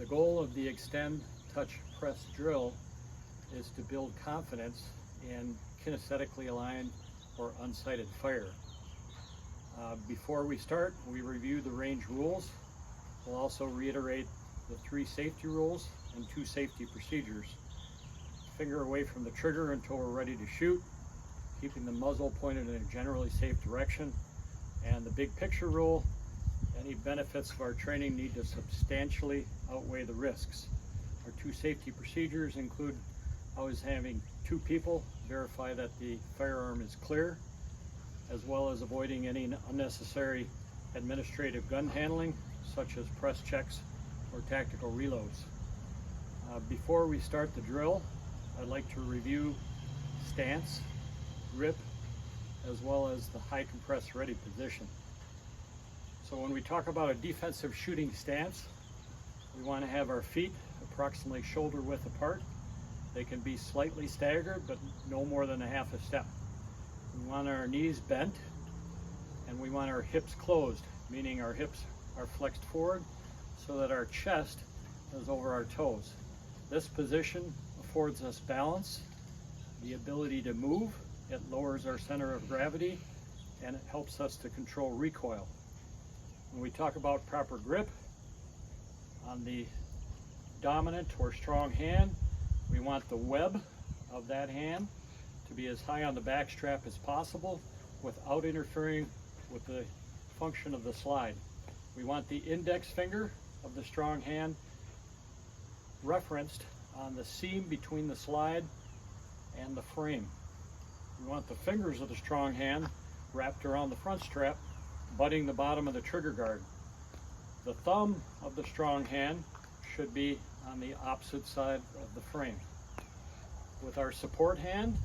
The goal of the Extend Touch Press drill is to build confidence in kinesthetically aligned or unsighted fire. Before we start, we review the range rules. We'll also reiterate the 3 safety rules and 2 safety procedures. Finger away from the trigger until we're ready to shoot, keeping the muzzle pointed in a generally safe direction. And the big picture rule: any benefits of our training need to substantially outweigh the risks. Our 2 safety procedures include always having 2 people verify that the firearm is clear, as well as avoiding any unnecessary administrative gun handling, such as press checks or tactical reloads. Before we start the drill, I'd like to review stance, grip, as well as the high compress ready position. So when we talk about a defensive shooting stance, we want to have our feet approximately shoulder width apart. They can be slightly staggered, but no more than a half a step. We want our knees bent, and we want our hips closed, meaning our hips are flexed forward so that our chest is over our toes. This position affords us balance, the ability to move. It lowers our center of gravity, and it helps us to control recoil. When we talk about proper grip, on the dominant or strong hand, we want the web of that hand to be as high on the back strap as possible without interfering with the function of the slide. We want the index finger of the strong hand referenced on the seam between the slide and the frame. We want the fingers of the strong hand wrapped around the front strap, butting the bottom of the trigger guard. The thumb of the strong hand should be on the opposite side of the frame. With our support hand,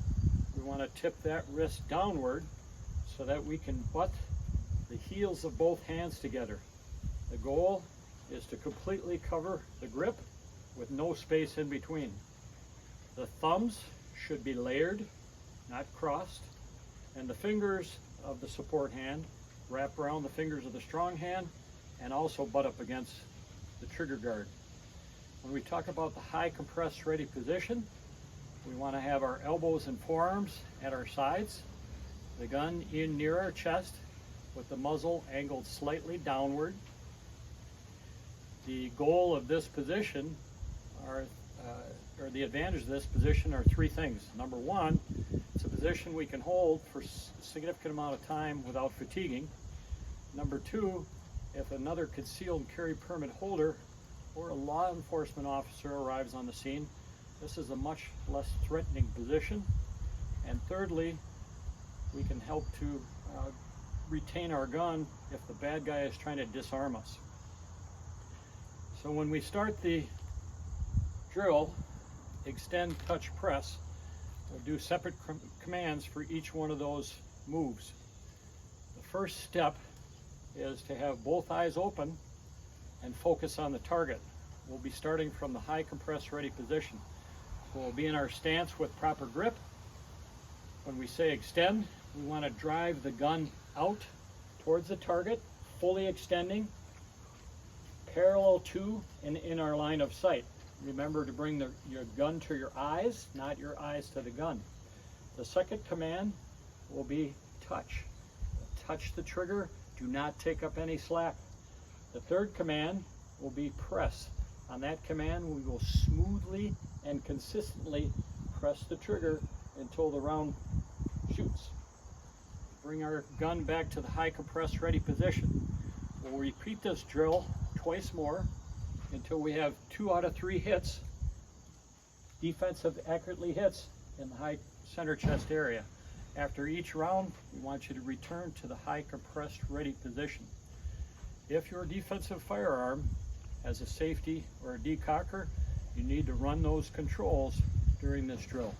we want to tip that wrist downward so that we can butt the heels of both hands together. The goal is to completely cover the grip with no space in between. The thumbs should be layered, not crossed, and the fingers of the support hand wrap around the fingers of the strong hand and also butt up against the trigger guard. When we talk about the high compress ready position, we want to have our elbows and forearms at our sides, the gun in near our chest with the muzzle angled slightly downward. The goal of this position or the advantage of this position are 3 things. Number 1, it's a position we can hold for a significant amount of time without fatiguing. Number 2, if another concealed carry permit holder or a law enforcement officer arrives on the scene, this is a much less threatening position. And thirdly, we can help to retain our gun if the bad guy is trying to disarm us. So when we start the drill, extend, touch, press, we'll do separate commands for each one of those moves. The first step is to have both eyes open and focus on the target. We'll be starting from the high compress ready position. So we'll be in our stance with proper grip. When we say extend, we want to drive the gun out towards the target, fully extending, parallel to and in our line of sight. Remember to bring your gun to your eyes, not your eyes to the gun. The second command will be touch. Touch the trigger, do not take up any slack. The third command will be press. On that command, we will smoothly and consistently press the trigger until the round shoots. Bring our gun back to the high compress ready position. We'll repeat this drill twice more until we have 2 out of 3 hits, defensive accurately hits in the high center chest area. After each round, we want you to return to the high compressed ready position. If your defensive firearm has a safety or a decocker, you need to run those controls during this drill.